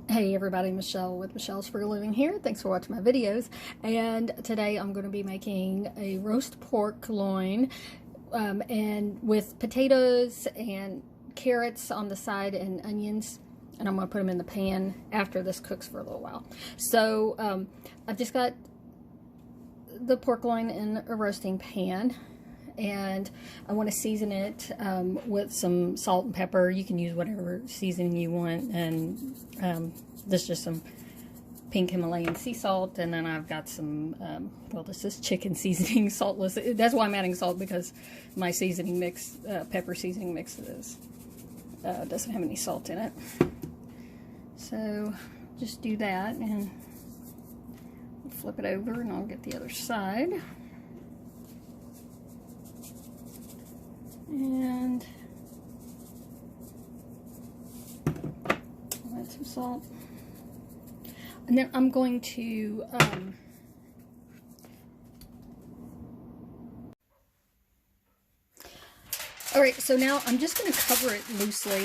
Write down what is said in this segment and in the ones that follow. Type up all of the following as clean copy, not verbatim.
Hey everybody, Michelle with Michelle's For a Living here. Thanks for watching my videos. And today I'm going to be making a roast pork loin and with potatoes and carrots on the side and onions. And I'm going to put them in the pan after this cooks for a little while. So I've just got the pork loin in a roasting pan. And I want to season it with some salt and pepper. You can use whatever seasoning you want, and this is just some pink Himalayan sea salt, and then I've got some, well, this is chicken seasoning, saltless. That's why I'm adding salt, because my seasoning mix, pepper seasoning mix, doesn't have any salt in it. So just do that, and flip it over, and I'll get the other side. And I'll add some salt. And then I'm going to all right, so now I'm just going to cover it loosely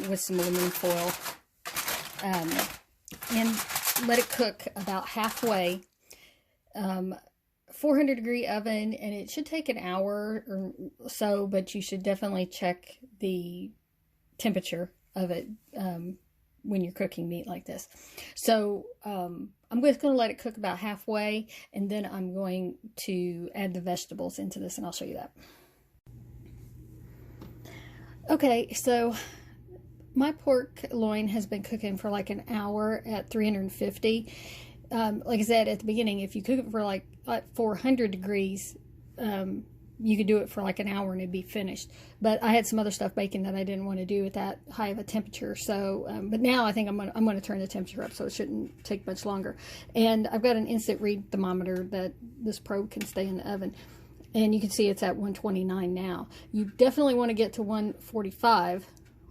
with some aluminum foil and let it cook about halfway. 400 degree oven, and it should take an hour or so, but you should definitely check the temperature of it when you're cooking meat like this. So I'm just going to let it cook about halfway, and then I'm going to add the vegetables into this, and I'll show you that. Okay, so my pork loin has been cooking for like an hour at 350. Like I said at the beginning, if you cook it for like 400 degrees, you could do it for like an hour and it'd be finished. But I had some other stuff baking that I didn't want to do at that high of a temperature. So, but now I think I'm gonna turn the temperature up, so it shouldn't take much longer. And I've got an instant read thermometer that this probe can stay in the oven, and you can see it's at 129 now. You definitely want to get to 145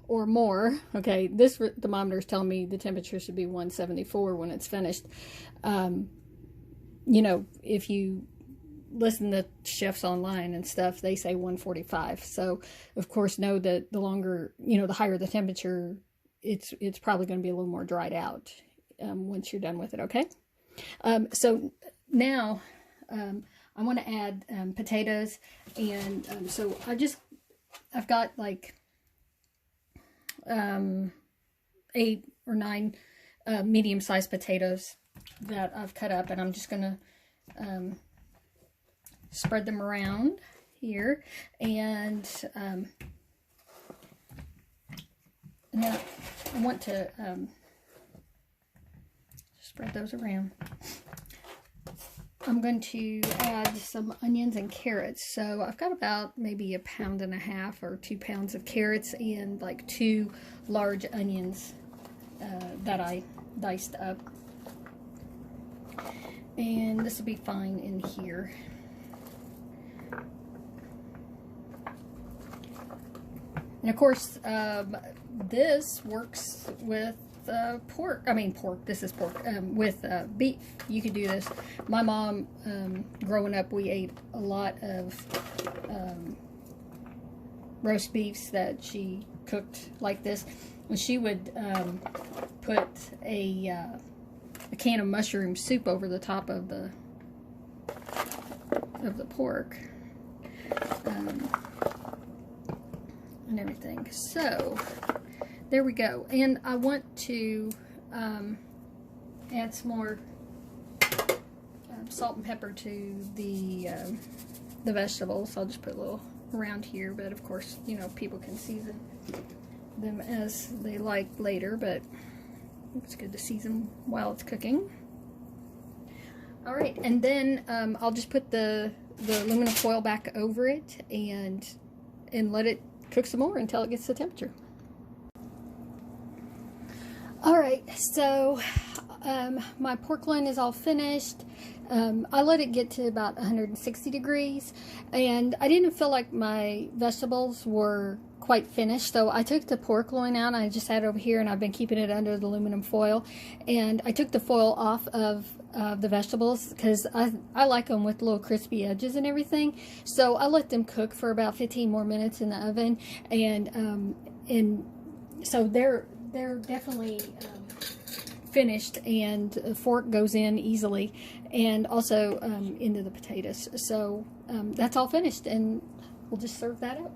or more. Okay, this thermometer is telling me the temperature should be 174 when it's finished. You know, if you listen to chefs online and stuff, they say 145. So of course know that the longer, you know, the higher the temperature, it's probably going to be a little more dried out once you're done with it. Okay, so now I want to add potatoes, and so I've got like 8 or 9 medium-sized potatoes that I've cut up, and I'm just gonna spread them around here, and now I want to spread those around. I'm going to add some onions and carrots. So I've got about maybe 1.5 pounds or 2 pounds of carrots and like 2 large onions that I diced up. And this will be fine in here. And of course, this works with pork. This is pork. With beef, you could do this. My mom, growing up, we ate a lot of roast beefs that she cooked like this. And she would put a can of mushroom soup over the top of the pork and everything. So there we go. And I want to add some more salt and pepper to the vegetables. I'll just put a little around here, but of course, you know, people can season them as they like later, but it's good to season while it's cooking. All right, and then I'll just put the aluminum foil back over it and let it cook some more until it gets the temperature. All right, so my pork loin is all finished. I let it get to about 160 degrees, and I didn't feel like my vegetables were quite finished, so I took the pork loin out and I just had it over here, and I've been keeping it under the aluminum foil. And I took the foil off of the vegetables because I like them with little crispy edges and everything. So I let them cook for about 15 more minutes in the oven, and so they're definitely finished, and a fork goes in easily, and also into the potatoes. So that's all finished, and we'll just serve that up.